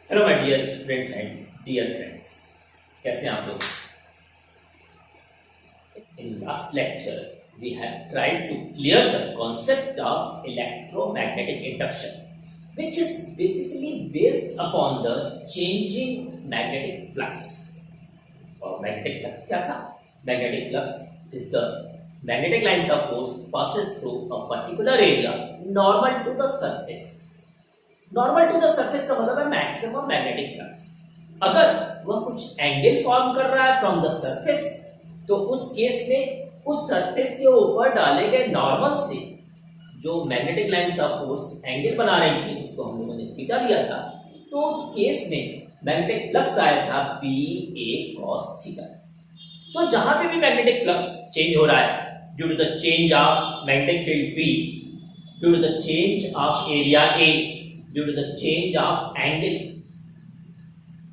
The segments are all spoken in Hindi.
Hello my dear students and dear friends, कैसे हैं आप लोग। In last lecture we have tried to clear the concept of electromagnetic induction which is basically based upon the changing magnetic flux. और magnetic flux क्या था? Magnetic flux is the magnetic lines of force passes through a particular area normal to the surface. Normal to the surface का मतलब है मैक्सिमम मैग्नेटिक फ्लक्स। अगर वह कुछ एंगल फॉर्म कर रहा है फ्रॉम द सरफेस, तो उस केस में उस सरफेस के ऊपर डाले गए नॉर्मल से जो magnetic lines of force angle बना रही थी, उसको हम लोगों ने थीटा लिया था, तो उस केस में मैग्नेटिक फ्लक्स आया था पी ए कॉस थीटा। तो जहां पे भी मैग्नेटिक फ्लक्स चेंज हो रहा है due to the change of magnetic field B, due to the change of area A, due to the change of angle,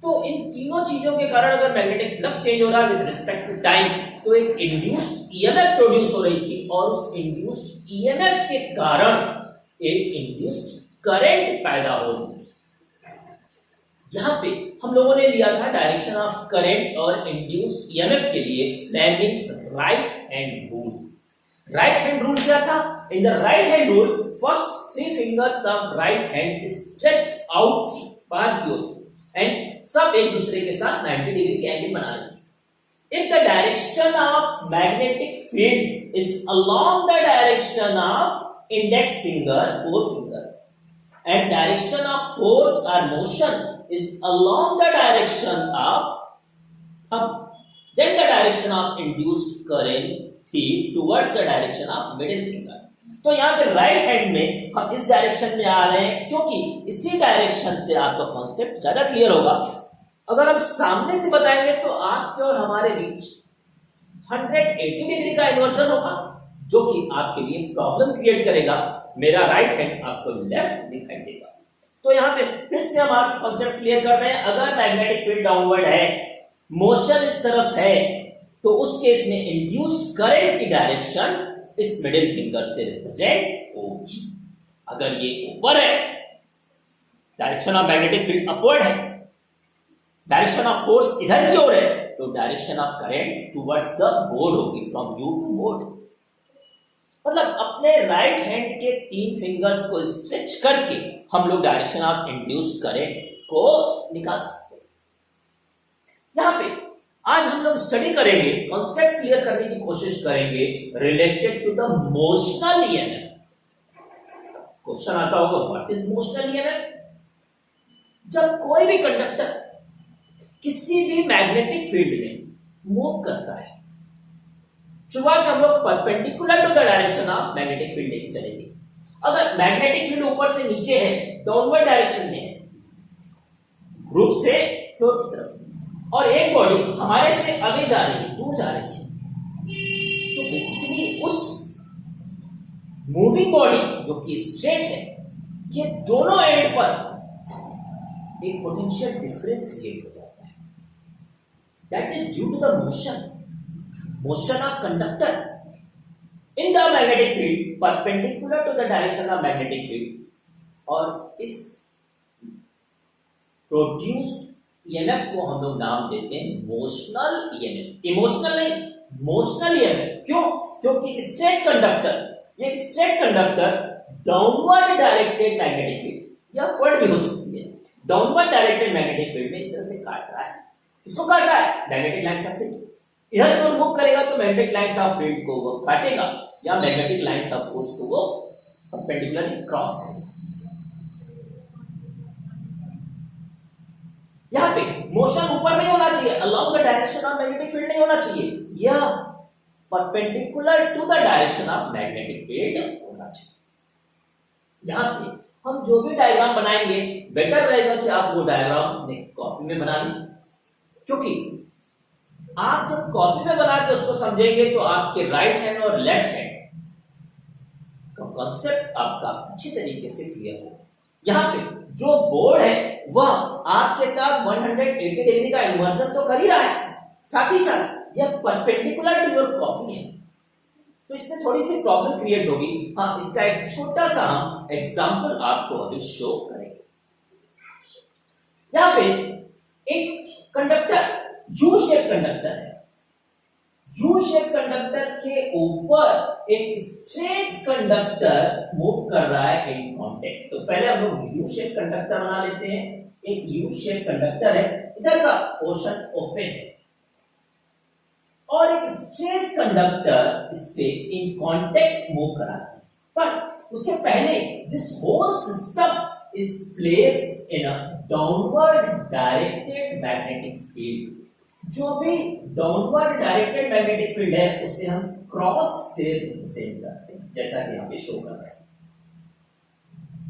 तो इन तीनों चीजों के कारण अगर मैग्नेटिक फ्लक्स चेंज हो रहा है विद रिस्पेक्ट टू टाइम, तो एक इंड्यूस्ड ईएमएफ प्रोड्यूस हो रही थी और उस इंड्यूस्ड ईएमएफ के कारण एक इंड्यूस्ड करंट पैदा हो रही थी। यहां पे हम लोगों ने लिया था डायरेक्शन ऑफ करंट और इंड्यूस्ड ईएमएफ के लिए Fleming's right hand rule. Right hand rule क्या था? In the right hand rule, first three fingers of right hand stretched out far the and सब एक दूसरे के साथ 90 डिग्री के एंगल बना रहे थे। If the direction of magnetic field is along the direction of index finger, forefinger, and direction of force or motion is along the direction of thumb, then the direction of induced current theta towards the direction of middle finger. तो यहाँ पे राइट हैंड में हम इस डायरेक्शन में आ रहे हैं, क्योंकि इसी डायरेक्शन से आपका कॉन्सेप्ट ज्यादा क्लियर होगा। अगर हम सामने से बताएंगे तो आपके और हमारे बीच 180 डिग्री का इन्वर्जन होगा, जो कि आपके लिए प्रॉब्लम क्रिएट करेगा। मेरा राइट हैंड आपको लेफ्ट दिखाई देगा। तो यहाँ पे फिर से हम आपके कॉन्सेप्ट क्लियर कर रहे हैं। अगर मैग्नेटिक फील्ड डाउनवर्ड है, मोशन इस तरफ है, तो उस केस में इंड्यूस्ड करंट की डायरेक्शन इस मिडिल फिंगर से रिप्रेजेंट होगी। अगर ये ऊपर है, direction of magnetic field upward है, डायरेक्शन ऑफ फोर्स इधर की ओर है, तो direction of current towards the board होगी, फ्रॉम यू टू बोर्ड। मतलब अपने राइट हैंड के 3 फिंगर्स को स्ट्रेच करके हम लोग डायरेक्शन ऑफ इंड्यूस्ड करंट को निकाल सकते हैं। यहां पे आज हम लोग स्टडी करेंगे, कॉन्सेप्ट क्लियर करने की कोशिश करेंगे related to the motional EMF. Question आता होगा व्हाट इज मोशनल ईएमएफ। जब कोई भी कंडक्टर किसी भी मैग्नेटिक फील्ड में मूव करता है, शुरुआत हम लोग perpendicular to the direction of magnetic field लेके चलेंगे। अगर मैग्नेटिक फील्ड ऊपर से नीचे है, डाउनवर्ड डायरेक्शन में है, ग्रुप से फ्लोर की तरफ, और एक बॉडी हमारे से आगे जा रही है, दूर जा रही है, तो बेसिकली उस मूविंग बॉडी जो कि स्ट्रेट है, ये दोनों एंड पर एक पोटेंशियल डिफरेंस क्रिएट हो जाता है। That is due to the motion of conductor in the magnetic field perpendicular to the direction of magnetic field, और इस प्रोड्यूस्ड ईएमएफ को हम लोग नाम देते हैं मोशनल ईएमएफ। इमोशनल नहीं, मोशनल ईएमएफ। क्यों? क्योंकि स्ट्रेट कंडक्टर, ये straight conductor downward directed magnetic field या अपवर्ड भी हो सकती है, डाउनवर्ड डायरेक्टेड मैग्नेटिक फील्ड में इस तरह से काट रहा है। इसको काट रहा है मैग्नेटिक लाइंस ऑफ फील्ड। इधर को मूव करेगा तो मैग्नेटिक लाइंस ऑफ फील्ड को वो काटेगा, या मैग्नेटिक लाइंस ऑफ फोर्स को वो परपेंडिकुलरली क्रॉस करेगा। यहाँ पे मोशन ऊपर नहीं होना चाहिए, along the direction of magnetic field नहीं होना चाहिए, यह perpendicular to the direction of magnetic field होना चाहिए। यहाँ पे हम जो भी डायग्राम बनाएंगे, बेटर रहेगा कि आप वो डायग्राम अपने कॉपी में बना लें, क्योंकि आप जब कॉपी में बना के उसको समझेंगे तो आपके राइट हैंड और लेफ्ट हैंड का कॉन्सेप्ट आपका अच्छी तरीके से क्लियर होगा। यहाँ पे जो बोर्ड है वह आपके साथ 180 डिग्री का इन्वर्जन तो कर ही रहा है, साथ ही साथ यह परपेंडिकुलर टू योर कॉपी है, तो इसमें थोड़ी सी प्रॉब्लम क्रिएट होगी। हाँ, इसका एक छोटा सा हम एग्जांपल आपको अभी शो करेंगे। यहाँ पे एक कंडक्टर यू शेप कंडक्टर है, यू शेप कंडक्टर के ऊपर एक स्ट्रेट कंडक्टर मूव कर रहा है इन कांटेक्ट। तो पहले हम लोग यू शेप कंडक्टर बना लेते हैं। एक यू शेप कंडक्टर है, इधर का पोर्शन ओपन है और एक स्ट्रेट कंडक्टर इस पे इन कांटेक्ट मूव करा है। पर उसके पहले this whole system is placed in a downward directed magnetic field. जो भी डाउनवर्ड डायरेक्टेड मैग्नेटिक फील्ड है उसे हम क्रॉस से रिप्रेजेंट करते हैं, जैसा कि यहाँ पे शो कर रहा है।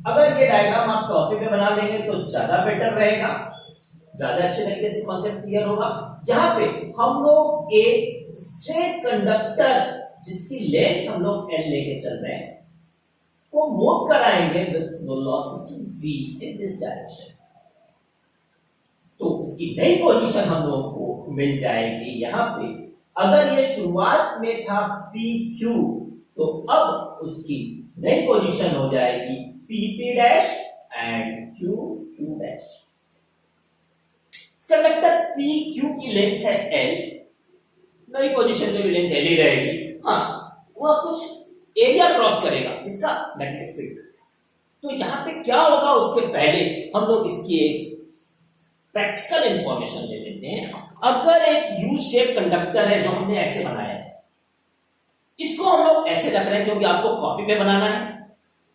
अगर ये डायग्राम आप कॉपी पे बना लेंगे तो ज्यादा बेटर रहेगा, ज्यादा अच्छे तरीके से कॉन्सेप्ट क्लियर होगा। यहाँ पे हम लोग एक स्ट्रेट कंडक्टर जिसकी लेंथ हम लोग L लेके चल रहे हैं को मूव कराएंगे with velocity v in this direction. तो उसकी नई पोजीशन हम लोग को मिल जाएगी यहाँ पे। अगर ये शुरुआत में था PQ तो अब उसकी नई पोजीशन हो जाएगी PP dash and QQ dash. Conductor PQ की लेंथ है L, नई पोजीशन में भी लेंथ L ही रहेगी। हाँ, वह कुछ एरिया क्रॉस करेगा इसका मैग्नेटिक फील्ड। तो यहाँ पे क्या होगा उसके पहले हम लोग इसकी एक प्रैक्टिकल इंफॉर्मेशन ले लेते हैं। अगर एक यू शेप कंडक्टर है जो हमने ऐसे बनाया है, इसको हम लोग ऐसे रख रहे हैं क्योंकि आपको कॉपी पे बनाना है।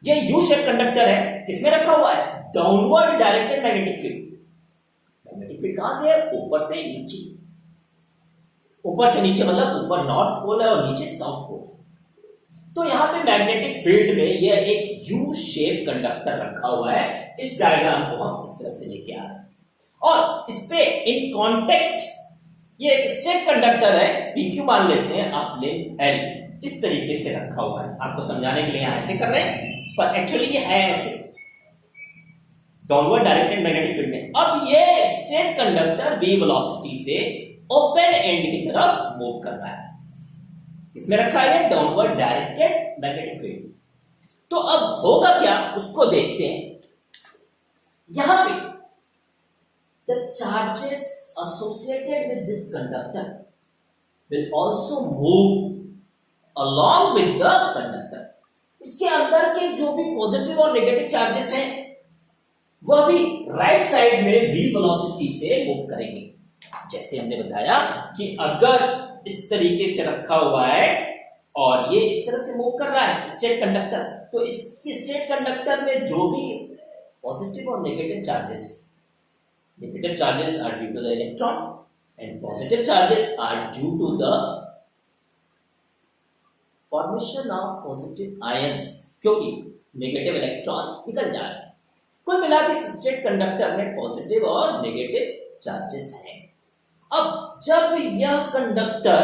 ये यू शेप कंडक्टर है, किसमें रखा हुआ है? Downward directed magnetic field. Magnetic field कहां से है? ऊपर से नीचे। ऊपर से नीचे मतलब ऊपर नॉर्थ पोल है और नीचे साउथ पोल। तो यहाँ पे मैग्नेटिक फील्ड में यह एक यू शेप कंडक्टर रखा हुआ है। इस डायग्राम को हम इस तरह से लेके आ रहे हैं और इस पे इन कांटेक्ट ये एक स्ट्रेट कंडक्टर है, PQ मान लेते हैं, आप लेंथ L इस तरीके से रखा हुआ है। आपको समझाने के लिए यहाँ ऐसे कर रहे हैं, पर एक्चुअली ये है ऐसे डाउनवर्ड डायरेक्टेड मैग्नेटिक फील्ड में। अब ये स्ट्रेट कंडक्टर v वेलोसिटी से ओपन एंड की तरफ मूव कर रहा है। इसमें रखा है डाउनवर्ड डायरेक्टेड मैग्नेटिक फील्ड। तो अब होगा क्या उसको देखते हैं। यहां पे the charges associated with this conductor will also move along with the conductor। इसके अंदर के जो भी पॉजिटिव और नेगेटिव चार्जेस हैं वह भी राइट साइड में v वेलोसिटी से मूव करेंगे। जैसे हमने बताया कि अगर इस तरीके से रखा हुआ है और ये इस तरह से मूव कर रहा है स्ट्रेट कंडक्टर, तो इस स्ट्रेट कंडक्टर में जो भी पॉजिटिव और negative charges, negative charges are due to the electron and positive charges are due to the formation of positive ions, क्योंकि नेगेटिव इलेक्ट्रॉन निकल जा रहे हैं। कुल मिला के स्ट्रेट कंडक्टर में पॉजिटिव और नेगेटिव चार्जेस हैं। अब जब यह कंडक्टर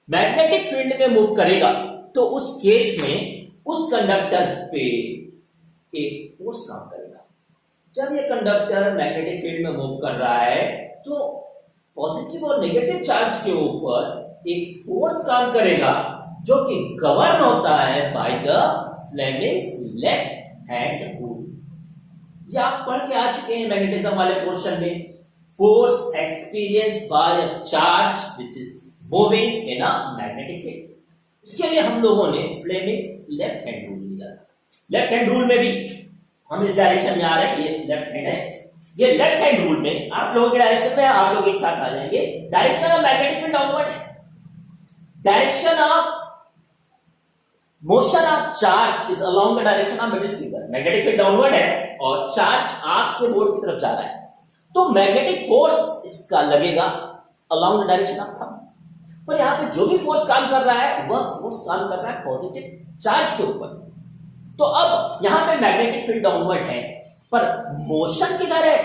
मैग्नेटिक फील्ड में मूव करेगा तो उस केस में उस कंडक्टर पे एक फोर्स काम करेगा। जब ये कंडक्टर मैग्नेटिक फील्ड में मूव कर रहा है तो पॉजिटिव और नेगेटिव चार्ज के ऊपर एक फोर्स काम करेगा जो कि गवर्न होता है by the Fleming's left hand rule. ये आप पढ़ के आ चुके हैं मैग्नेटिज्म वाले पोर्शन में। Force experience by a charge which is moving in a magnetic field. उसके लिए हम लोगों ने फ्लेमिंग्स लेफ्ट हैंड रूल लिया। लेफ्ट हैंड रूल में भी हम इस डायरेक्शन में आ रहे हैं, ये लेफ्ट हैंड है। ये लेफ्ट हैंड रूल में आप लोगों के डायरेक्शन में आप लोग एक साथ आ जाएंगे। Direction of magnetic field downward है। Direction of motion of charge is along the direction of middle finger. Magnetic field downward है और चार्ज आप से बोर्ड की तरफ जा रहा है, तो मैग्नेटिक फोर्स इसका लगेगा along the direction of thumb. पर यहाँ पे जो भी फोर्स काम कर रहा है वह फोर्स काम कर रहा है पॉजिटिव चार्ज के ऊपर। तो अब यहां पे मैग्नेटिक फील्ड डाउनवर्ड है, पर मोशन किधर है?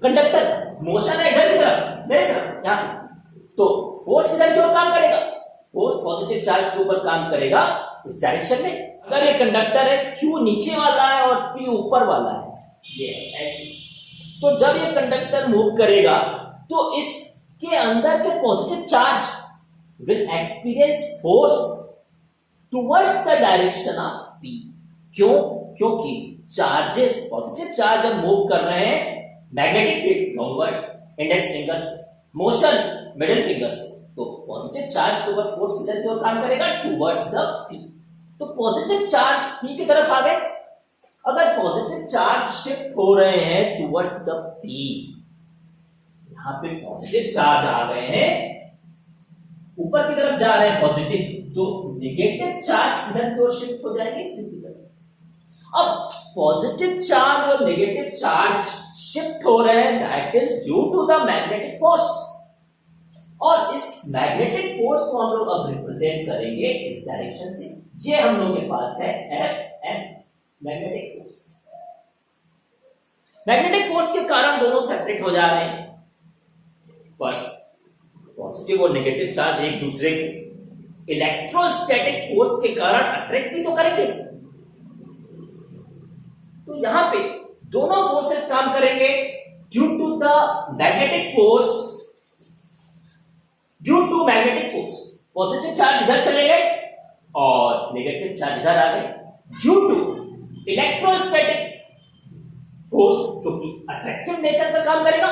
कंडक्टर मोशन है इधर की तरफ, मेरे तरफ यहां। तो फोर्स इधर की ओर काम करेगा, फोर्स पॉजिटिव चार्ज के ऊपर काम करेगा इस डायरेक्शन में। अगर ये कंडक्टर है, Q नीचे वाला है और P ऊपर वाला है, ये ऐसे, तो जब ये कंडक्टर मूव करेगा तो इसके अंदर के positive charge will experience force towards the direction of P। क्यों? क्योंकि चार्जेस, पॉजिटिव चार्ज जब मूव कर रहे हैं magnetic field downward, index fingers, motion middle fingers. तो पॉजिटिव चार्ज के ऊपर फोर्स किधर की ओर काम करेगा, टुवर्ड्स द पी। तो पॉजिटिव चार्ज पी की तरफ आ गए। अगर पॉजिटिव चार्ज शिफ्ट हो रहे हैं टुवर्ड्स द पी, यहां पे पॉजिटिव चार्ज आ गए हैं, ऊपर की तरफ जा रहे हैं पॉजिटिव, तो नेगेटिव चार्ज किधर की ओर शिफ्ट हो जाएंगे, क्यू की तरफ। अब पॉजिटिव चार्ज और नेगेटिव चार्ज शिफ्ट हो रहे हैं, that is due to the magnetic force. और इस मैग्नेटिक फोर्स को हम लोग अब रिप्रेजेंट करेंगे इस डायरेक्शन से। ये हम लोग के पास है F M, magnetic force. Magnetic force के कारण दोनों सेपरेट हो जा रहे हैं, पर पॉजिटिव और नेगेटिव चार्ज एक दूसरे को इलेक्ट्रोस्टैटिक फोर्स के कारण अट्रैक्ट भी तो करेंगे। तो यहां पे दोनों फोर्सेस काम करेंगे due to the magnetic force, due to magnetic force. Positive charge इधर चले गए और नेगेटिव चार्ज इधर आ गए, ड्यू टू इलेक्ट्रोस्टैटिक फोर्स जो कि अट्रैक्टिव नेचर का काम करेगा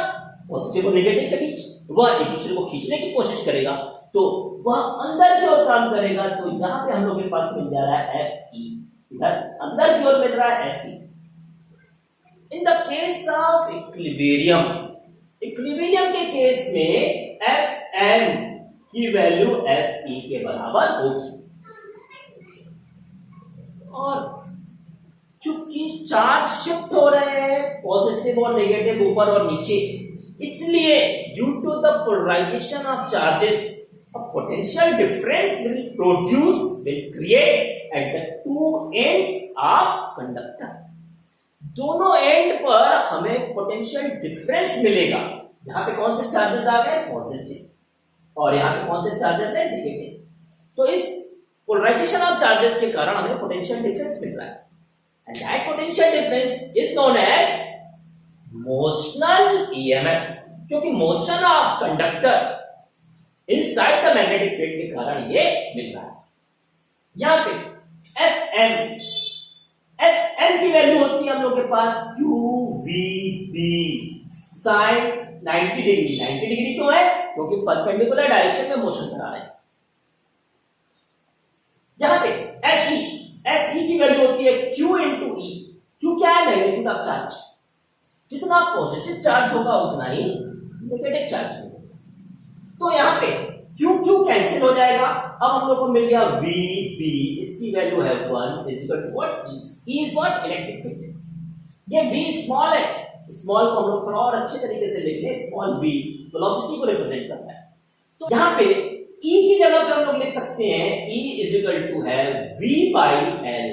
पॉजिटिव और नेगेटिव के बीच, वह एक दूसरे को खींचने की कोशिश करेगा, तो वह अंदर की ओर काम करेगा। तो यहां पे हम लोग के पास मिल जा रहा है एफ ई, इधर अंदर की ओर मिल रहा है F E. In the case of equilibrium, equilibrium के केस में एफ एम की वैल्यू एफ ई के बराबर होगी। और चूंकि चार्ज शिफ्ट हो रहे हैं पॉजिटिव और नेगेटिव ऊपर और नीचे, इसलिए due to the polarization of charges a potential difference will create at the two ends of conductor। दोनों एंड पर हमें पोटेंशियल डिफरेंस मिलेगा। यहां पे कौन से चार्जेस आ गए, पॉजिटिव, और यहां पे कौन से चार्जेस है, नेगेटिव। तो इस पोलराइजेशन ऑफ चार्जेस के कारण हमें पोटेंशियल डिफरेंस मिल रहा है, and that potential difference is known as motional EMF. क्योंकि motion of conductor inside the magnetic field के कारण ये मिल रहा है। यहां पे एफ एम की वैल्यू होती है हम लोग के पास q v B sine 90 degree. 90 degree क्यों है, क्योंकि परपेंडिकुलर डायरेक्शन में मोशन करा रहे हैं। यहां पे एफ ई की वैल्यू होती है क्यू इंटू ई। क्यू क्या है, मैग्नीट्यूड ऑफ चार्ज। जितना पॉजिटिव चार्ज होगा उतना ही नेगेटिव चार्ज होगा। तो यहाँ पे क्यू क्यू कैंसिल हो जाएगा। अब हम लोग को मिल गया वी बी, इसकी वैल्यू है 1 is equal to what, E is what, electric field. ये वी स्मॉल है, स्मॉल को हम लोग थोड़ा और अच्छे तरीके से लिख लें, स्मॉल वी वेलोसिटी को रिप्रेजेंट करता है। तो यहाँ पे ई की जगह पे हम लोग लिख सकते हैं ई इज इक्वल टू है वी बाई एल,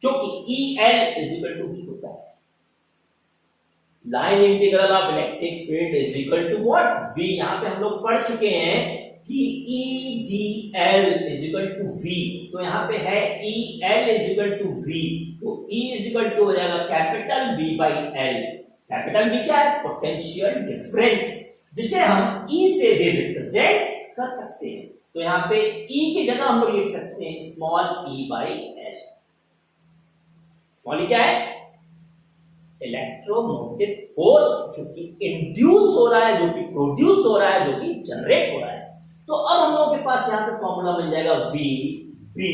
क्योंकि E L is equal to V होता है। Line integral of electric field is equal to what, V. यहां पे हम लोग पढ़ चुके हैं कि E D L is equal to V, तो यहां पे है E L is equal to V, तो ई इज इक्वल टू हो जाएगा capital V by L. Capital V क्या है, पोटेंशियल डिफरेंस, जिसे हम ई से भी रिप्रेजेंट कर सकते हैं। तो यहां पे ई की जगह हम लोग लिख सकते हैं small e by l. Small e क्या है, इलेक्ट्रोमोटिव फोर्स, जो कि इंड्यूस हो रहा है, जो कि प्रोड्यूस हो रहा है, जो कि जनरेट हो रहा है। तो अब हम लोगों के पास यहां पे फॉर्मूला मिल जाएगा V B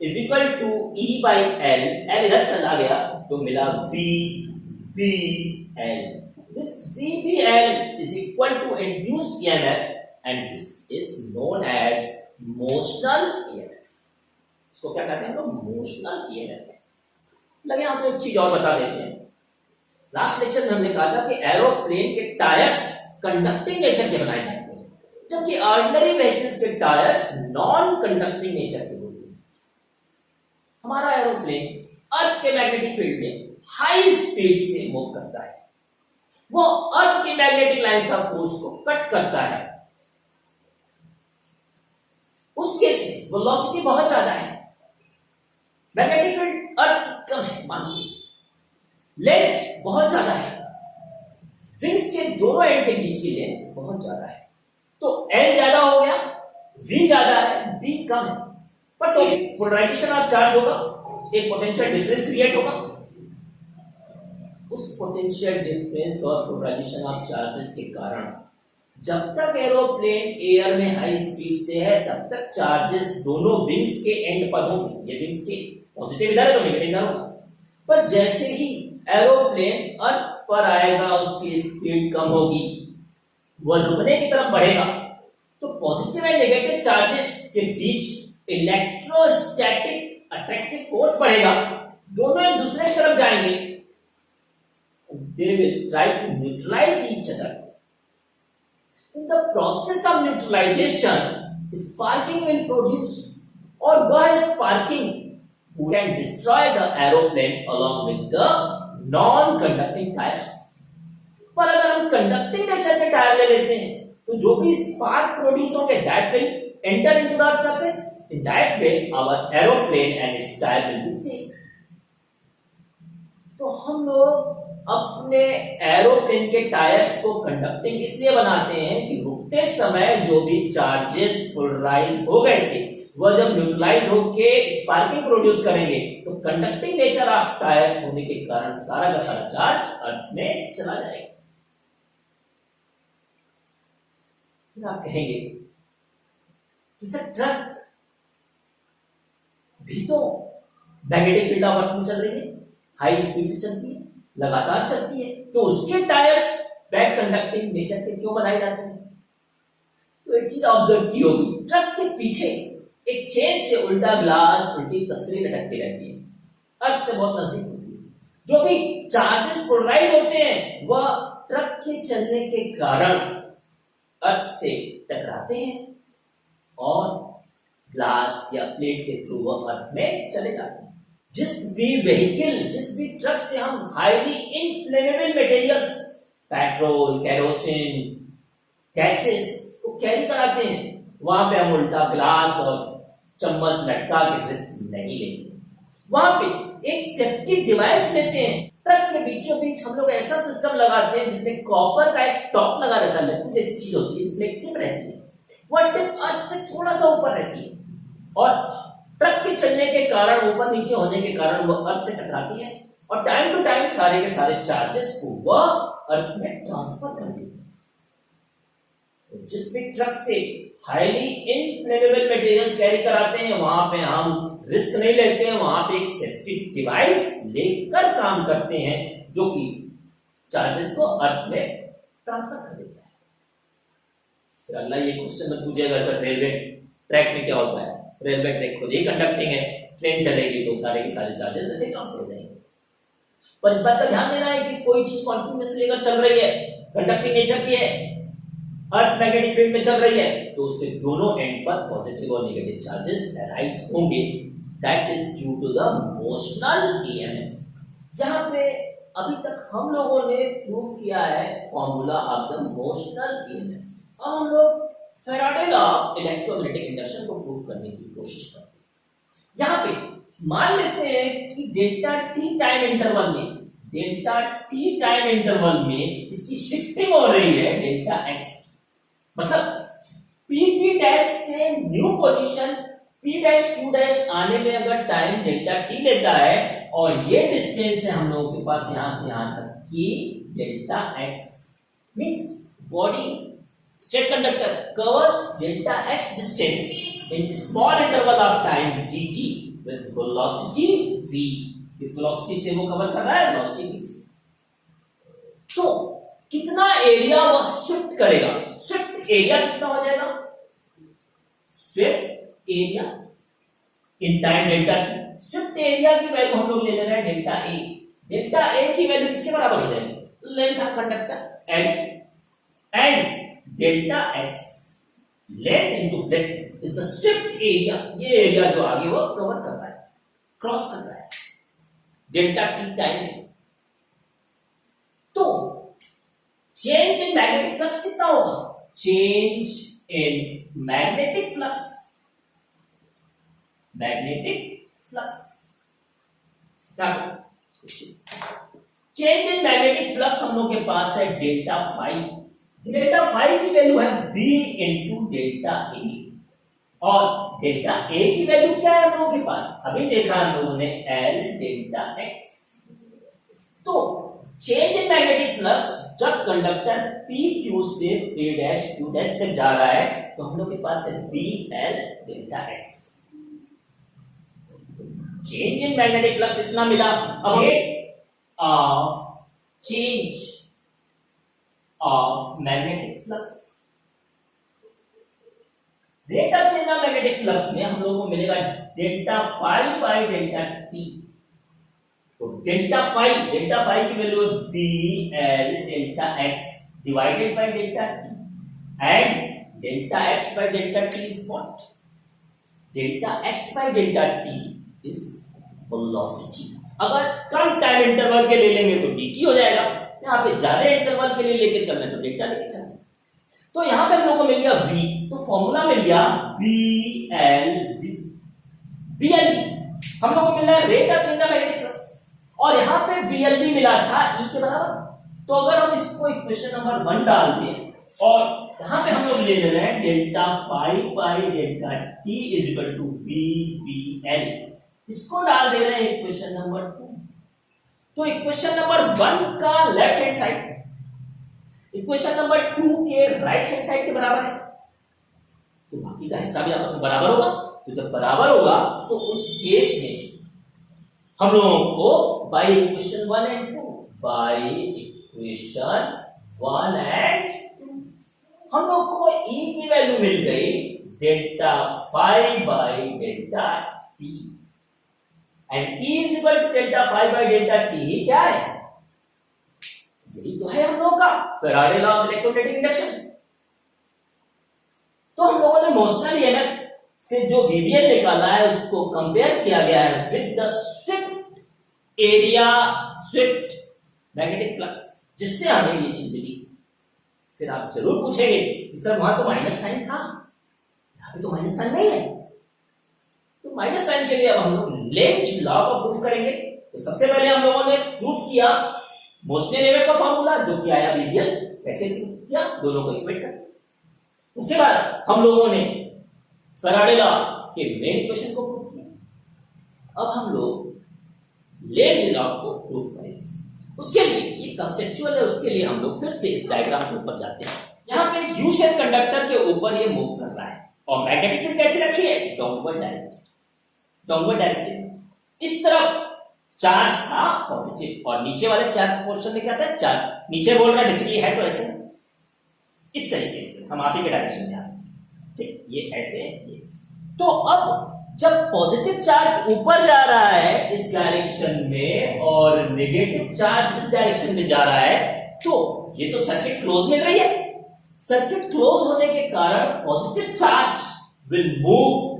is equal to E by L. L इधर चला गया तो मिला V B L. This V B L is equal to induced EMF and this is known as motional EMF. इसको क्या कहते हैं हम लोग, मोशनल ईएमएफ। लगे हम तो एक चीज और बता देते हैं। लास्ट लेक्चर में हमने कहा था कि एरोप्लेन के टायर्स कंडक्टिंग नेचर के बनाए जाते हैं, जबकि ऑर्डिनरी व्हीकल्स के टायर्स नॉन कंडक्टिंग नेचर के होते हैं। हमारा एरोप्लेन अर्थ के मैग्नेटिक फील्ड में हाई स्पीड से मूव करता है, वो अर्थ की मैग्नेटिक लाइंस ऑफ फोर्स को कट करता है। उस केस में वेलोसिटी बहुत ज्यादा है, मैग्नेटिक फील्ड अर्थ की कम है, मान लीजिए लेंथ बहुत ज्यादा है, विंग्स के दोनों एंड के बीच की लेंथ बहुत ज्यादा है। तो एल ज्यादा हो गया, वी ज्यादा है, बी कम है, पर तो पोलराइजेशन ऑफ चार्ज होगा, एक पोटेंशियल डिफरेंस क्रिएट होगा। उस पोटेंशियल डिफरेंस और पोलराइजेशन ऑफ चार्जेस के कारण जब तक एरोप्लेन एयर में हाई स्पीड से है तब तक चार्जेस दोनों विंग्स के एंड पर होंगे। ये विंग्स के पॉजिटिव इधर है तो नेगेटिव इधर होगा। पर जैसे ही एरोप्लेन अर्थ पर आएगा उसकी स्पीड कम होगी, वह रुकने की तरफ बढ़ेगा, तो पॉजिटिव एंड नेगेटिव चार्जेस के बीच इलेक्ट्रोस्टैटिक अट्रैक्टिव फोर्स बढ़ेगा, दोनों एक दूसरे की तरफ जाएंगे। They will try to neutralize each other. In the process of neutralization, sparking will produce, or वह sparking can destroy the aeroplane along with the non-conducting tires. पर अगर हम conducting नेचर के टायर ले लेते हैं तो जो भी spark प्रोड्यूस होंगे that will enter into the surface. In that way, our aeroplane and its tire will be safe. तो हम लोग अपने एरोप्लेन के टायर्स को कंडक्टिंग इसलिए बनाते हैं कि रुकते समय जो भी चार्जेस पोलराइज हो गए थे वह जब न्यूट्रलाइज होके स्पार्किंग प्रोड्यूस करेंगे तो कंडक्टिंग नेचर ऑफ टायर्स होने के कारण सारा का सारा चार्ज अर्थ में चला जाएगा। फिर आप कहेंगे कि सर ट्रक भी तो मैग्नेटिक फील्ड ऑफ अर्थ में चल रही है, हाई स्पीड से चलती है, लगातार चलती है, तो उसके टायर्स बैड कंडक्टिंग नेचर के क्यों बनाए जाते हैं? तो एक चीज ऑब्जर्व की होगी, ट्रक के पीछे एक चेन से उल्टा ग्लास उल्टी तस्वीर लटकती रहती है, अर्थ से बहुत नजदीक होती है। जो भी चार्जेस पोलराइज होते हैं वह ट्रक के चलने के कारण अर्थ से टकराते हैं और ग्लास या प्लेट के थ्रू वह अर्थ में चले जाते हैं। जिस भी व्हीकल, जिस भी ट्रक से हम highly inflammable materials, petrol, kerosene, gases को कैरी कराते हैं, वहां पे हम उल्टा ग्लास और चम्मच लटका के रिस्क नहीं लेते। वहां पे एक सेफ्टी डिवाइस लेते हैं, ट्रक के बीचों बीच हम लोग ऐसा सिस्टम लगाते हैं जिसमें कॉपर का एक टॉप लगा रहता है, लट्टू जैसी चीज होती है जिसमें एक टिप रहती है, वह टिप अर्थ से थोड़ा सा ऊपर रहती है और ट्रक के चलने के कारण, ऊपर नीचे होने के कारण वह अर्थ से टकराती है और टाइम टू टाइम सारे के सारे चार्जेस को वह अर्थ में ट्रांसफर कर देती है। तो जिस भी ट्रक से हाईली इनफ्लेमेबल मटेरियल्स कैरी कराते हैं वहां पे हम रिस्क नहीं लेते हैं, वहां पे एक सेफ्टी डिवाइस लेकर काम करते हैं जो कि चार्जेस को अर्थ में ट्रांसफर कर देता है। फिर अगला ये क्वेश्चन में पूछेगा सर रेलवे ट्रैक में क्या होता है? रेलवे ट्रैक खुद ही कंडक्टिंग है, ट्रेन चलेगी तो सारे के सारे चार्जेस वैसे ट्रांसफर हो जाएंगे। पर इस बात का ध्यान देना है कि कोई चीज कॉन्टिन्यूअसली अगर चल रही है, कंडक्टिंग नेचर की है, अर्थ मैग्नेटिक फील्ड में चल रही है, तो उसके दोनों एंड पर पॉजिटिव और नेगेटिव चार्जेस अराइज होंगे। That is due to the motional EMF. यहाँ पे अभी तक हम लोगों ने प्रूव किया है formula of the motional EMF. अब हम लोग Faraday law of electromagnetic induction को प्रूव करने की कोशिश करते हैं। यहाँ पे मान लेते हैं कि डेल्टा टी टाइम इंटरवल में इसकी शिफ्टिंग हो रही है डेल्टा एक्स, मतलब पी डैश से new position P dash Q dash आने में अगर टाइम डेल्टा टी लेता है और ये डिस्टेंस है हम लोगों के पास यहां से यहां तक की delta x, means body state conductor covers delta x distance in small interval of time dt with velocity v। इस वेलोसिटी से वो कवर कर रहा है वेलोसिटी v से। तो कितना एरिया वो शिफ्ट करेगा? शिफ्ट एरिया कितना हो जाएगा? Shift area in time delta T. Shift area की वैल्यू हम लोग ले ले रहे हैं डेल्टा ए। डेल्टा ए की वैल्यू किसके बराबर हो जाएगी? Length of conductor and delta x length into breadth is the Swift area. ये एरिया जो आगे वो कवर कर रहा है, क्रॉस कर रहा है डेल्टा टी टाइम में। तो चेंज इन मैग्नेटिक फ्लक्स कितना होगा? Change in magnetic flux change in magnetic flux हम लोग के पास है डेल्टा फाई। डेल्टा फाई की वैल्यू है b इंटू डेल्टा ए और डेल्टा ए की वैल्यू क्या है हम लोगों के पास? अभी देखा हम लोगों ने L डेल्टा x। तो चेंज इन मैग्नेटिक फ्लक्स जब कंडक्टर पी क्यू से P डैश Q डैश तक जा रहा है तो हम लोग के पास है BL delta x। Change in magnetic flux इतना मिला। अब change of magnetic flux, rate of change of magnetic flux में हम लोगों को मिलेगा delta phi by delta T. तो डेल्टा फाई की वैल्यू है BL delta x divided by delta t and delta x by delta t is what? Delta x by delta t is velocity. अगर कम टाइम इंटरवल के ले लेंगे तो dt हो जाएगा, यहाँ पे ज्यादा इंटरवल के लिए लेके चलना तो डेल्टा लेके चलना। तो यहाँ पे हम लोग को मिल गया v, तो फॉर्मूला मिल गया BLV। हम लोग को मिल रहा है rate of change of magnetic flux और यहाँ पे BLV मिला था E के बराबर। तो अगर हम इसको इक्वेशन नंबर 1 डाल दें और यहाँ पे हम लोग ले रहे हैं delta phi by delta t is equal to VBL, इसको डाल दे रहे हैं इक्वेशन नंबर 2। तो इक्वेशन नंबर 1 का left hand side equation number 2 के राइट हैंड साइड के बराबर है, तो बाकी का हिस्सा भी आपस में बराबर होगा। तो जब बराबर होगा तो उस केस में हम लोगों को by equation 1 and 2 by equation 1 and 2 हम लोग को E की वैल्यू मिल गई delta phi by delta T and E is equal to delta phi by delta T क्या है? यही तो है हम लोग का Faraday law of electrostatic induction. तो हम लोगों ने मोशनल ईएमएफ से जो VBL निकाला है उसको कंपेयर किया गया है with the Swift area Swift magnetic flux, जिससे हमें ये चीज मिली। फिर आप जरूर पूछेंगे कि सर वहां तो माइनस साइन था, यहाँ पे तो माइनस साइन नहीं है। तो माइनस साइन के लिए अब हम लोग लेंज लॉ को प्रूफ करेंगे। तो सबसे पहले हम लोगों ने प्रूफ किया मोशनल ईएमएफ का फॉर्मूला जो कि आया BBL, कैसे प्रूफ किया? दोनों को इक्वेट कर। उसके बाद हम लोगों ने फैराडे लॉ के मेन इक्वेशन को प्रूफ किया। अब हम लोग लेंज लॉ को प्रूफ करेंगे। उसके लिए ये कंसेप्चुअल है, उसके लिए हम लोग फिर से इस डायग्राम के ऊपर जाते हैं। यहाँ पे यू शेप कंडक्टर के ऊपर ये मूव कर रहा है और मैग्नेटिक फील्ड कैसे रखी है? Downward directed. इस तरफ चार्ज था पॉजिटिव और नीचे वाले चार्ज पोर्शन में क्या था? चार्ज नीचे बोल रहा है, जैसे ये है तो ऐसे इस तरीके से हम आप ही के डायरेक्शन में आते हैं। ठीक, ये ऐसे ये। तो अब जब पॉजिटिव चार्ज ऊपर जा रहा है इस डायरेक्शन में और नेगेटिव चार्ज इस डायरेक्शन में जा रहा है, तो ये तो सर्किट क्लोज मिल रही है। सर्किट क्लोज होने के कारण positive charge will move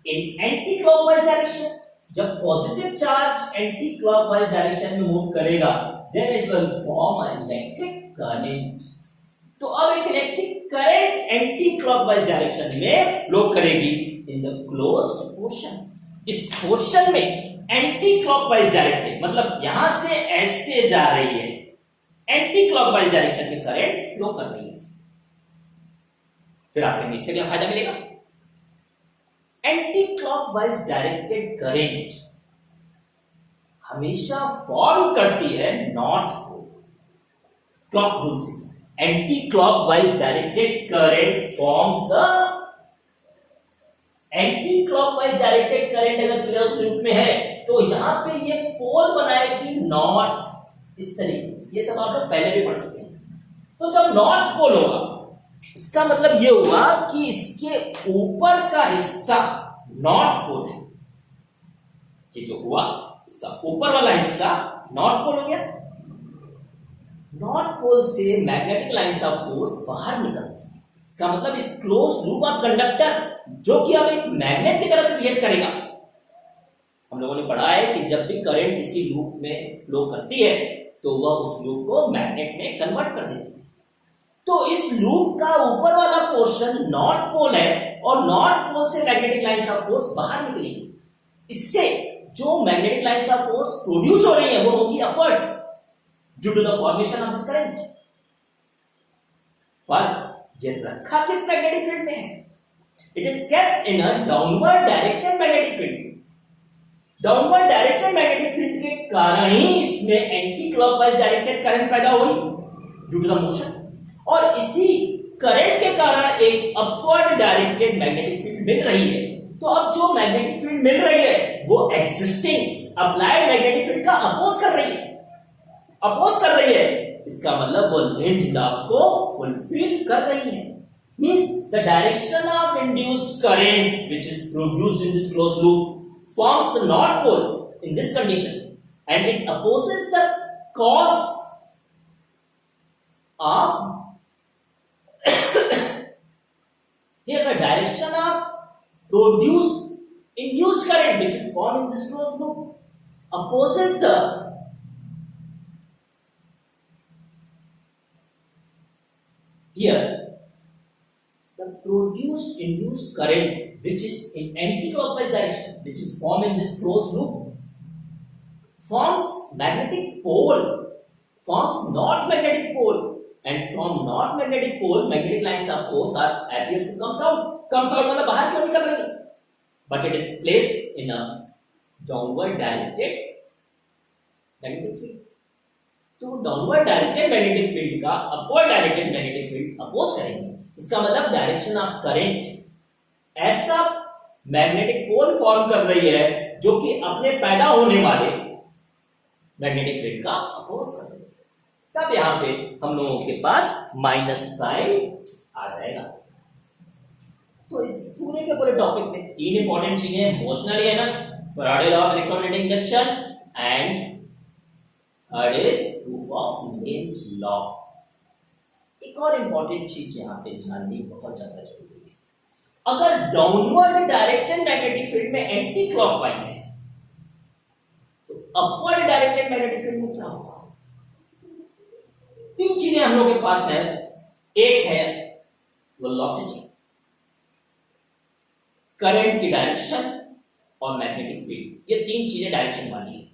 in anti clockwise direction. जब positive charge anti clockwise direction में मूव करेगा then it will form a electric current. तो अब एक electric current anti clockwise direction में फ्लो करेगी इन द क्लोज्ड पोर्शन। इस पोर्शन में एंटी क्लॉकवाइज डायरेक्टेड मतलब यहां से ऐसे जा रही है, एंटी क्लॉकवाइज डायरेक्शन में करंट फ्लो कर रही है। फिर आपके इससे क्या फायदा मिलेगा? एंटी क्लॉकवाइज डायरेक्टेड करंट हमेशा फॉर्म करती है नॉर्थ पोल। क्लॉक रूल से anti clockwise directed current forms the anti clockwise directed current अगर क्लोज लूप में है तो यहां पे ये पोल बनाएगी नॉर्थ इस तरीके से। ये सब आप लोग पहले भी पढ़ चुके हैं। तो जब नॉर्थ पोल होगा इसका मतलब ये हुआ कि इसके ऊपर का हिस्सा नॉर्थ पोल है। ये जो हुआ इसका ऊपर वाला हिस्सा नॉर्थ पोल हो गया। नॉर्थ पोल से मैग्नेटिक लाइंस ऑफ फोर्स बाहर निकलती है। इसका मतलब इस क्लोज लूप ऑफ कंडक्टर जो कि अब एक मैग्नेट की तरह से बिहेव करेगा। हम लोगों ने पढ़ा है कि जब भी करंट किसी लूप में फ्लो करती है तो वह उस लूप को मैग्नेट में कन्वर्ट कर देती है। तो इस लूप का ऊपर वाला पोर्शन नॉर्थ पोल है और नॉर्थ पोल से मैग्नेटिक लाइंस ऑफ फोर्स बाहर निकलेगी। इससे जो magnetic lines of force produce हो रही है वो होगी upward due to the formation of this current. पर ये रखा किस मैग्नेटिक फील्ड में है? It is kept in a downward directed magnetic field. Downward directed magnetic field के कारण ही इसमें एंटी क्लॉकवाइज डायरेक्टेड करंट पैदा हुई ड्यू टू द मोशन, और इसी करंट के कारण एक अपवर्ड डायरेक्टेड मैग्नेटिक फील्ड मिल रही है। तो अब जो मैग्नेटिक फील्ड मिल रही है वो एग्जिस्टिंग अप्लाइड मैग्नेटिक फील्ड का अपोज कर रही है, इसका मतलब वो लेंज लॉ को फुलफिल कर रही है। Means the direction of induced current which is produced in this closed loop forms the north pole in this condition, and it opposes the cause of here the direction of produced induced current which is formed in this closed loop opposes the here the produced induced current which is in anti-clockwise direction, which is formed in this closed loop, forms magnetic pole, forms north magnetic pole, and from north magnetic pole, magnetic lines of force are appears to comes out मतलब बाहर क्यों निकल रही है, but it is placed in a downward directed magnetic field. तो डाउनवर्ड डायरेक्टेड मैग्नेटिक फील्ड का upward directed magnetic field oppose करेंगे, इसका मतलब डायरेक्शन ऑफ करंट ऐसा मैग्नेटिक पोल फॉर्म कर रही है जो कि अपने पैदा होने वाले मैग्नेटिक फील्ड का अपोज कर रही है। तब यहां पे हम लोगों के पास माइनस साइन आ जाएगा। तो इस पूरे के पूरे टॉपिक में तीन इंपॉर्टेंट चीजें, motional EMF, Faraday law of electromagnetic induction and third is proof of Lenz law. एक और इंपॉर्टेंट चीज यहां पे जाननी बहुत ज्यादा जरूरी है, अगर डाउनवर्ड डायरेक्टेड मैग्नेटिक फील्ड में एंटी क्लॉकवाइज है तो अपवर्ड डायरेक्टेड मैग्नेटिक फील्ड में क्या होगा। तीन चीजें हम लोग के पास है, एक है वेलोसिटी, करंट की डायरेक्शन और मैग्नेटिक फील्ड। ये तीन चीजें डायरेक्शन वाली है।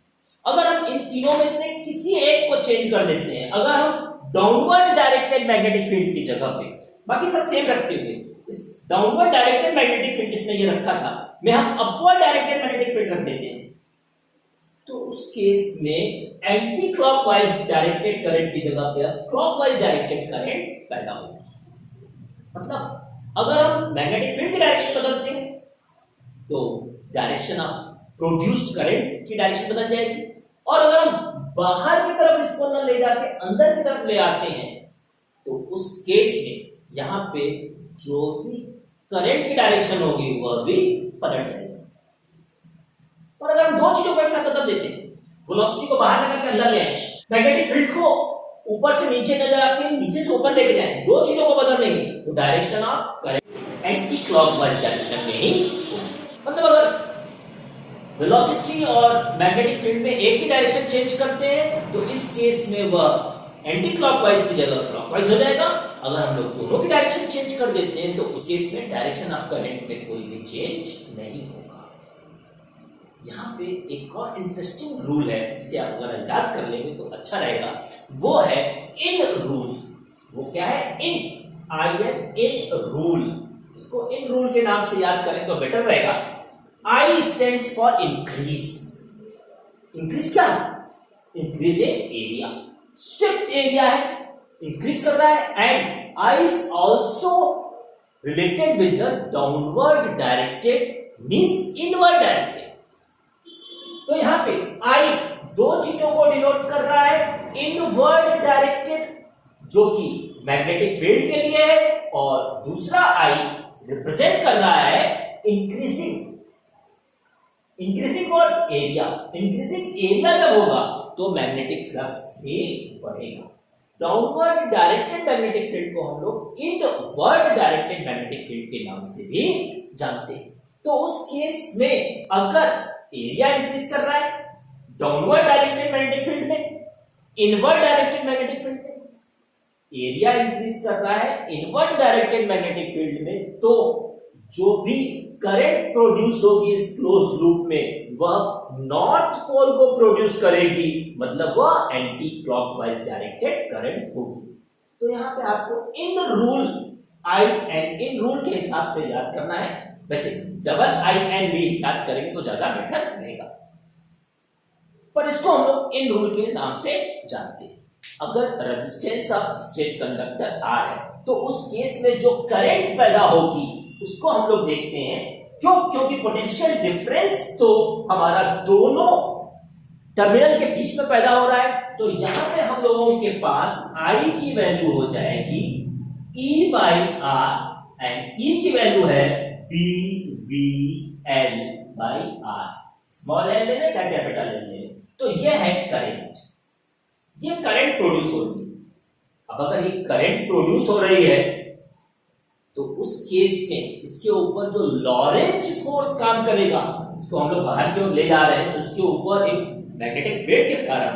अगर हम इन तीनों में से किसी एक को चेंज कर देते हैं, अगर हम डाउनवर्ड डायरेक्टेड मैग्नेटिक फील्ड की जगह पे बाकी सब सेम रखते हुए इस डाउनवर्ड डायरेक्टेड मैग्नेटिक फील्ड जिसने ये रखा था में हम अपवर्ड डायरेक्टेड मैग्नेटिक फील्ड रख देते हैं, तो उस केस में एंटी क्लॉकवाइज डायरेक्टेड करंट की जगह पे क्लॉकवाइज डायरेक्टेड करंट पैदा होगा। मतलब अगर हम मैग्नेटिक फील्ड की डायरेक्शन बदलते हैं तो डायरेक्शन ऑफ प्रोड्यूस्ड करंट की डायरेक्शन बदल जाएगी, और अगर हम बाहर की तरफ इसको न ले जाके अंदर की तरफ ले आते हैं तो उस केस में यहां पे जो भी करंट की डायरेक्शन होगी वह भी पलट जाएगी। और अगर हम दो चीजों को एक साथ बदल देते हैं, वेलोसिटी को बाहर निकाल के अंदर ले आए, मैग्नेटिक फील्ड को ऊपर से नीचे न जाके नीचे से ऊपर लेके जाए, दो चीजों को बदल देंगे तो direction of current anti clockwise direction में ही होगी। मतलब अगर वेलोसिटी और मैग्नेटिक फील्ड में एक ही डायरेक्शन चेंज करते हैं तो इस केस में वह एंटी क्लॉकवाइज की जगह क्लॉकवाइज हो जाएगा। अगर हम लोग दोनों की डायरेक्शन चेंज कर देते हैं तो उस केस में डायरेक्शन ऑफ करंट में कोई भी चेंज नहीं होगा। यहाँ पे एक और इंटरेस्टिंग रूल है, जिसे आप अगर याद कर लेंगे तो अच्छा रहेगा, वो है इन रूल। वो क्या है? In rule. इसको इन रूल के नाम से याद करें तो बेटर रहेगा। I stands for increase। Increase क्या है? Increase in area, Swift area है, इंक्रीज कर रहा है, and I is also related with the downward directed means inward directed। तो यहां पे I दो चीजों को डिनोट कर रहा है, इनवर्ड डायरेक्टेड जो कि मैग्नेटिक फील्ड के लिए है, और दूसरा I रिप्रेजेंट कर रहा है इंक्रीजिंग और एरिया। इंक्रीजिंग एरिया जब होगा तो मैग्नेटिक फ्लक्स भी बढ़ेगा। डाउनवर्ड डायरेक्टेड मैग्नेटिक फील्ड को हम लोग इनवर्ड डायरेक्टेड मैग्नेटिक फील्ड के नाम से भी जानते हैं। तो उस केस में अगर एरिया इंक्रीज कर रहा है डाउनवर्ड डायरेक्टेड मैग्नेटिक फील्ड में, इनवर्ड डायरेक्टेड मैग्नेटिक फील्ड में एरिया इंक्रीज कर रहा है इनवर्ड डायरेक्टेड मैग्नेटिक फील्ड में, तो जो भी करंट प्रोड्यूस होगी इस क्लोज लूप में वह नॉर्थ पोल को प्रोड्यूस करेगी, मतलब वह एंटी क्लॉकवाइज डायरेक्टेड करंट होगी। तो यहां पे आपको in rule I and in rule के हिसाब से याद करना है। वैसे डबल आई एंड बी याद करेंगे तो ज्यादा बेटर रहेगा। पर इसको हम लोग इन रूल के नाम से जानते हैं। अगर resistance of state conductor R है तो उस केस में जो करंट पैदा होगी उसको हम लोग देखते हैं। क्यों? क्योंकि पोटेंशियल डिफरेंस तो हमारा दोनों टर्मिनल के बीच में पैदा हो रहा है। तो यहां पे हम लोगों के पास आई की वैल्यू हो जाएगी E by R and E की वैल्यू है B V L by R. Small L लेना चाहे कैपिटल एल ले। तो ये है करंट, ये करंट प्रोड्यूस हो रही है। अब अगर ये करंट प्रोड्यूस हो रही है तो उस केस में इसके ऊपर जो लॉरेंज फोर्स काम करेगा, इसको हम लोग बाहर की ओर ले जा रहे हैं तो उसके ऊपर एक मैग्नेटिक फील्ड के कारण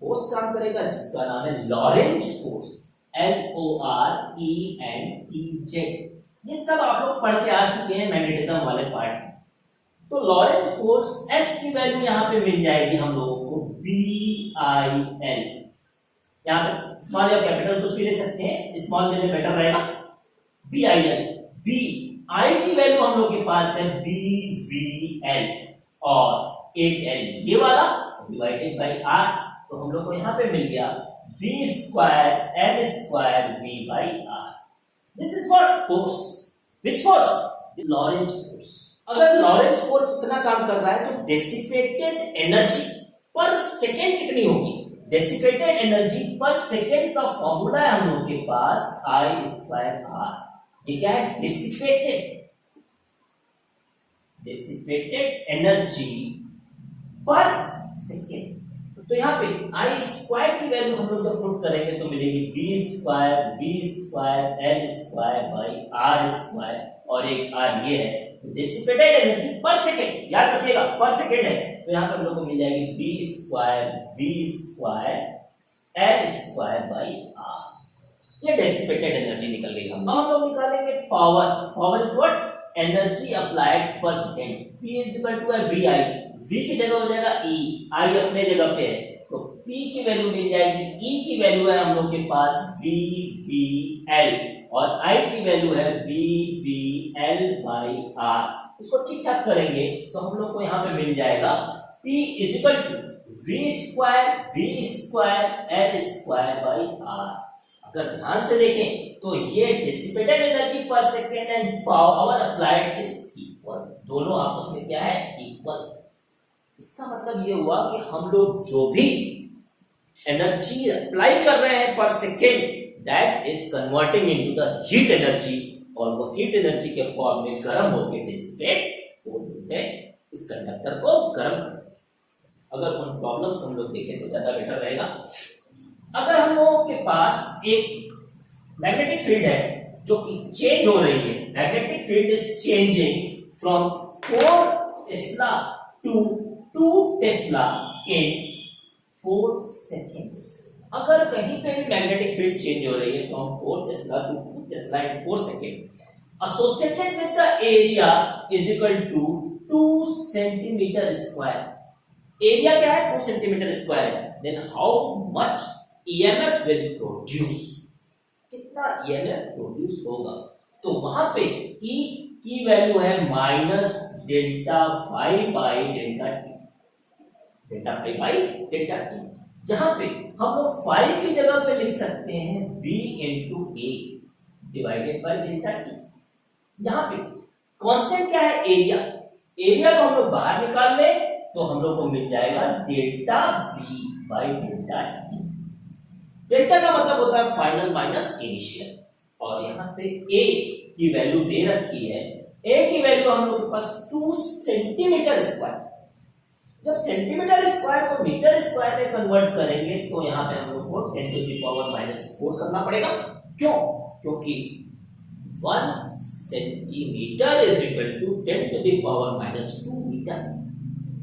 फोर्स काम करेगा जिसका नाम है लॉरेंज फोर्स, LORENTZ। ये सब आप लोग पढ़ के आ चुके हैं मैग्नेटिज्म वाले पार्ट में। तो लॉरेंज फोर्स F की वैल्यू यहां पे मिल जाएगी हम लोगों को BIL। यहां पे स्मॉल या कैपिटल कुछ भी ले सकते हैं, स्मॉल लेने बेटर रहेगा। BIL, B I की वैल्यू हम लोग के पास है BVL और 8L ये वाला डिवाइडेड बाय R। तो हम लोग को यहां पे मिल गया B square L square V by R। This is what force. Which force? Lorentz force. अगर लॉरेंज फोर्स इतना काम कर रहा है तो डेसिपेटेड एनर्जी पर सेकेंड कितनी होगी? डेसिपेटेड एनर्जी पर सेकेंड का फॉर्मूला है हम लोग के पास I स्क्वायर R। ये क्या है? Dissipated energy per second. तो यहाँ पे आई स्क्वायर की वैल्यू हम लोग जब पुट करेंगे तो मिलेगी B square L square by R square और एक आर ये है। तो डेसिपेटेड एनर्जी पर सेकेंड, याद रखिएगा पर सेकेंड है। तो यहाँ पर हम लोग को मिल जाएगी B square L square by R. ये डेसिपेटेड एनर्जी निकल गई। हम लोग निकालेंगे power. Power is what? Energy applied per second. P is equal to है VI। V की जगह हो जाएगा E, I अपने जगह पे है तो P की वैल्यू मिल जाएगी। E की वैल्यू है हम लोग के पास BBL और I की वैल्यू है BBL बाई R। इसको ठीक ठाक करेंगे तो हम लोग को यहाँ पे मिल जाएगा P is equal to V square L square by R। अगर ध्यान से देखें तो ये dissipated energy per second and power applied is equal. दोनों आपस में क्या है? इक्वल। इसका मतलब ये हुआ कि हम लोग जो भी एनर्जी अप्लाई कर रहे हैं पर second that is converting into the heat energy और वो हीट एनर्जी के फॉर्म में गर्म होकर डिसिपेट होते हैं। इस कंडक्टर को गर्म कर। अगर उन प्रॉब्लम्स को हम लोग देखें तो ज्यादा बेटर रहेगा। अगर हम लोगों के पास एक मैग्नेटिक फील्ड है जो कि चेंज हो रही है, magnetic field is changing from 4 tesla to 2 tesla in 4 seconds. अगर कहीं पे भी मैग्नेटिक फील्ड चेंज हो रही है from 4 tesla to 2 tesla in 4 second, associated with the area is equal to 2 centimetre square. Area क्या है? 2 सेंटीमीटर स्क्वायर है। Then how much EMF will produce? कितना ईएमएफ प्रोड्यूस होगा? तो वहां पे E की वैल्यू है minus delta phi by delta T. Delta phi by delta T, जहां पे हम लोग फाई की जगह पे लिख सकते हैं B into A divided by delta T. यहाँ पे कांस्टेंट क्या है? एरिया। एरिया को हम लोग बाहर निकाल ले तो हम लोग को मिल जाएगा delta B by delta T. Delta का मतलब होता है फाइनल माइनस इनिशियल और यहाँ पे ए की वैल्यू दे रखी है। ए की वैल्यू हम लोग के पास 2 सेंटीमीटर स्क्वायर। जब सेंटीमीटर स्क्वायर को मीटर स्क्वायर में कन्वर्ट करेंगे तो यहाँ पे हम लोग को 10 टू द पावर -4 करना पड़ेगा। क्यों? क्योंकि 1 centimetre is equal to 10 to the power -2 metre.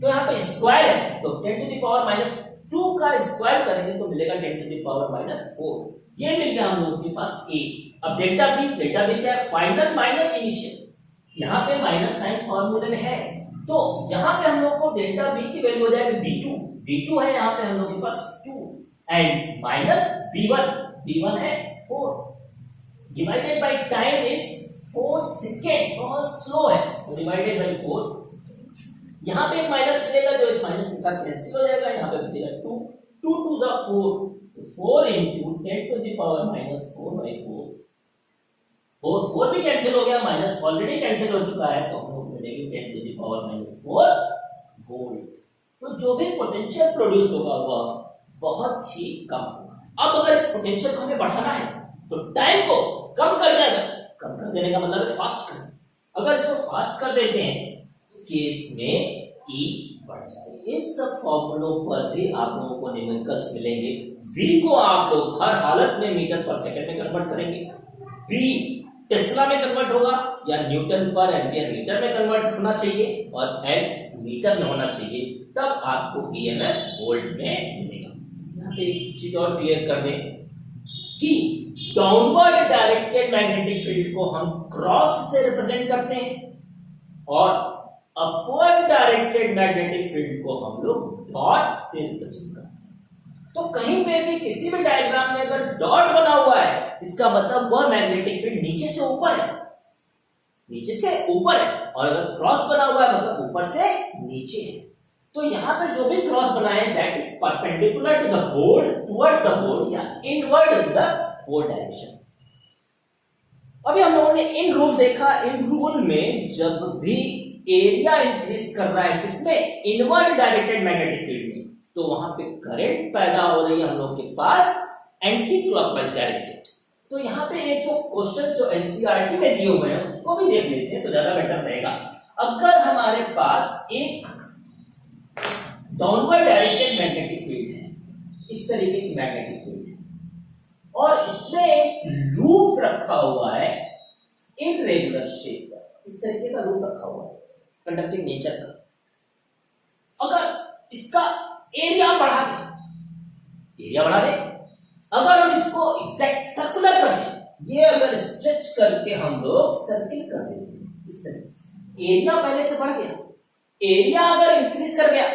तो यहाँ पे स्क्वायर है तो 10 टू द पावर -2 का स्क्वायर करेंगे तो मिलेगा 10 टू द पावर -4। ये मिल गया हम लोग के पास ए। अब डेल्टा बी क्या है? Final minus initial. यहाँ पे माइनस साइन फॉर्मूले में है तो यहाँ पे हम लोग को डेल्टा बी की वैल्यू हो जाएगी b2 है यहाँ पे हम लोग के पास 2 एंड माइनस b1 है 4 divided by time is 4 second. बहुत स्लो है तो डिवाइडेड बाय 4 यहाँ पे एक माइनस मिलेगा जो इस माइनस के साथ कैंसिल हो जाएगा, यहाँ पे बचेगा 2, 2 to the 4, 4 into 10 to the power minus 4 by 4, 4 भी कैंसिल हो गया, माइनस ऑलरेडी कैंसिल हो चुका है, तो हम लोग मिलेंगे 10 to the power minus 4 volt. तो जो भी पोटेंशियल प्रोड्यूस होगा वह बहुत ही कम होगा। अब अगर इस पोटेंशियल को हमें बढ़ाना है तो टाइम को कम कर देगा, कम कर देने का मतलब है फास्ट कर। अगर इसको फास्ट कर देते हैं केस में E बढ़ जाएगी। इन सब फॉर्मूलों पर भी आप लोगों को न्यूमेरिकल्स मिलेंगे। V को आप लोग हर हालत में मीटर पर सेकंड में कन्वर्ट करेंगे, B टेस्ला में कन्वर्ट होगा या न्यूटन पर एम्पियर मीटर में कन्वर्ट होना चाहिए और L मीटर में होना चाहिए, तब आपको EMF वोल्ट में मिलेगा। यहाँ पे एक चीज और क्लियर कर दें कि डाउनवर्ड डायरेक्टेड मैग्नेटिक फील्ड को हम क्रॉस से रिप्रेजेंट करते हैं और अपवर्ड डायरेक्टेड मैग्नेटिक फील्ड को हम लोग डॉट से रिप्रेजेंट करते हैं। तो कहीं पे भी किसी भी डायग्राम में अगर डॉट बना हुआ है इसका मतलब वह मैग्नेटिक फील्ड नीचे से ऊपर है, नीचे से ऊपर है, और अगर क्रॉस बना हुआ है मतलब ऊपर से नीचे है। तो यहाँ पे जो भी क्रॉस बना है that is perpendicular to the board, towards the board या inward in the board direction. अभी हम लोगों ने इन रूल देखा, इन रूल में जब भी एरिया इंक्रीज कर रहा है किसमें, इनवर्ड डायरेक्टेड मैग्नेटिक फील्ड में, तो वहां पे करंट पैदा हो रही है हम लोग के पास एंटी क्लॉकवाइज डायरेक्टेड। तो यहाँ पे एक तो क्वेश्चन जो एनसीईआरटी में दिए हुए हैं उसको भी देख लेते हैं तो ज्यादा बेटर रहेगा। अगर हमारे पास एक डाउनवर्ड डायरेक्टेड मैग्नेटिक फील्ड है, इस तरीके की मैग्नेटिक फील्ड है, और इसमें एक लूप रखा हुआ है इनरेगुलर शेप का, इस तरीके का लूप रखा हुआ है कंडक्टिंग नेचर का। अगर इसका एरिया बढ़ा दे, अगर हम इसको एग्जैक्ट सर्कुलर कर दें, ये अगर स्ट्रेच करके हम लोग सर्किल कर देते हैं इस तरीके से, एरिया पहले से बढ़ गया, एरिया अगर इंक्रीज कर गया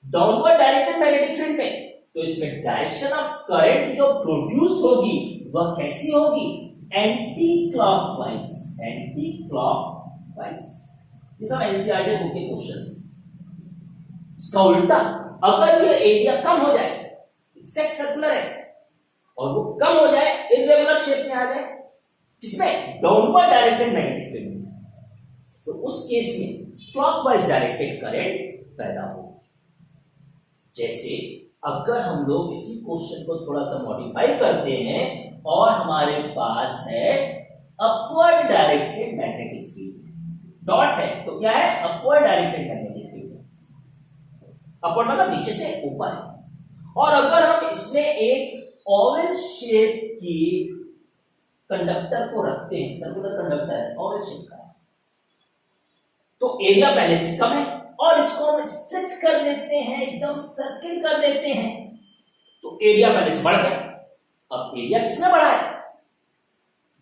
डाउनवर्ड डायरेक्टेड मैग्नेटिक फील्ड में, तो इसमें डायरेक्शन ऑफ करंट जो प्रोड्यूस होगी वह कैसी होगी, एंटी क्लॉकवाइज, एंटी क्लॉकवाइज। ये सब एनसीईआरटी बुक के क्वेश्चंस। इसका उल्टा अगर ये एरिया कम हो जाए, एक्सैक्ट सर्कुलर है और वो कम हो जाए, इरेगुलर शेप में आ जाए, किसमें, डाउनवर्ड डायरेक्टेड मैग्नेटिक फील्ड में, तो उस केस में क्लॉकवाइज डायरेक्टेड करंट पैदा हो। जैसे अगर हम लोग इसी क्वेश्चन को थोड़ा सा मॉडिफाई करते हैं और हमारे पास है upward directed magnetic field, dot है तो क्या है, upward directed magnetic field, upward मतलब नीचे से ऊपर है, और अगर हम इसमें एक ओवल शेप की कंडक्टर को रखते हैं, सर्कुलर कंडक्टर है ओवल शेप का, तो एरिया पहले से कम है और इसको हम स्ट्रेच कर लेते हैं, एकदम सर्किल कर देते हैं, तो एरिया पहले से बढ़ गया। अब एरिया किसने बढ़ा है,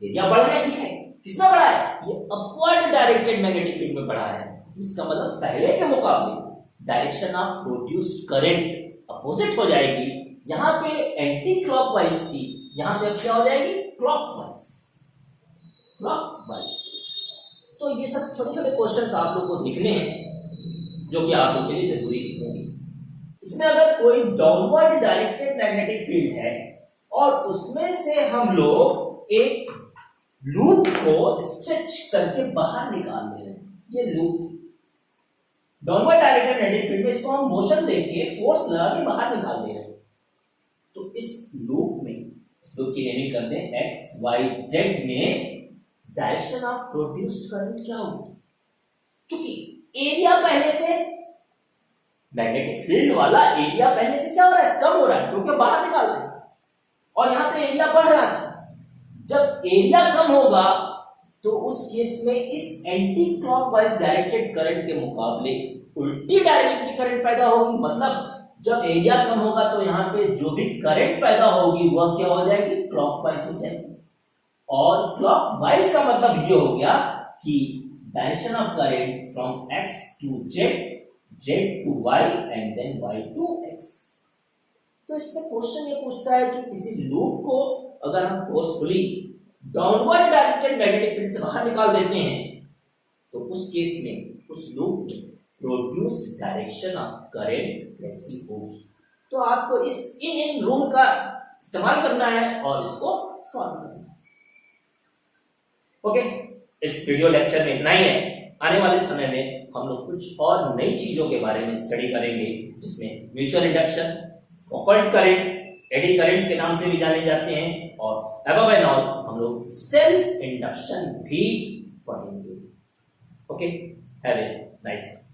एरिया बढ़ गया, ठीक है, किसने बढ़ा है, ये अपवर्ड डायरेक्टेड मैग्नेटिक फील्ड में बढ़ा है। इसका मतलब पहले के मुकाबले direction of produced current opposite हो जाएगी। यहां पे एंटी क्लॉकवाइज थी, यहां पे अब क्या हो जाएगी, क्लॉकवाइज, क्लॉकवाइज। तो ये सब छोटे छोटे क्वेश्चंस आप लोग को देखने हैं जो कि आप लोग के लिए जरूरी होंगे। इसमें अगर कोई डाउनवर्ड डायरेक्टेड मैग्नेटिक फील्ड है और उसमें से हम लोग एक लूप को स्ट्रेच करके बाहर निकाल दे रहे हैं, ये loop downward directed magnetic field में, इसको हम मोशन देके फोर्स लगा के बाहर निकाल दे रहे हैं, तो इस लूप में, इस लूप की नेमिंग करते हैं एक्स वाई जेड में, डायरेक्शन ऑफ प्रोड्यूस्ड करंट क्या होगी, क्योंकि एरिया पहले से, मैग्नेटिक फील्ड वाला एरिया पहले से क्या हो रहा है, कम हो रहा है क्योंकि बाहर निकाल रहे हैं, और यहां पे एरिया बढ़ रहा था। जब एरिया कम होगा तो उस केस में इस एंटी क्लॉकवाइज डायरेक्टेड करंट के मुकाबले उल्टी डायरेक्शन की करंट पैदा होगी। मतलब जब एरिया कम होगा तो यहाँ पे जो भी करंट पैदा होगी वह क्या हो जाएगी, क्लॉकवाइज हो जाएगी। और क्लॉकवाइज का मतलब ये हो गया कि direction of current from X to Z, Z to Y and then Y to X. तो इसमें क्वेश्चन ये पूछता है कि किसी लूप को अगर हम forcefully downward directed magnetic field से बाहर निकाल देते हैं तो उस केस में, उस लूप में प्रोड्यूस्ड डायरेक्शन ऑफ करंट कैसी होगी। तो आपको इस इन रूल का इस्तेमाल करना है और इसको सॉल्व करना है। ओके, इस वीडियो लेक्चर में इतना ही है। आने वाले समय में हम लोग कुछ और नई चीजों के बारे में स्टडी करेंगे, जिसमें mutual induction, Foucault current, eddy currents के नाम से भी जाने जाते हैं, और अबव एंड ऑल हम लोग सेल्फ इंडक्शन भी पढ़ेंगे। Okay, have a nice day.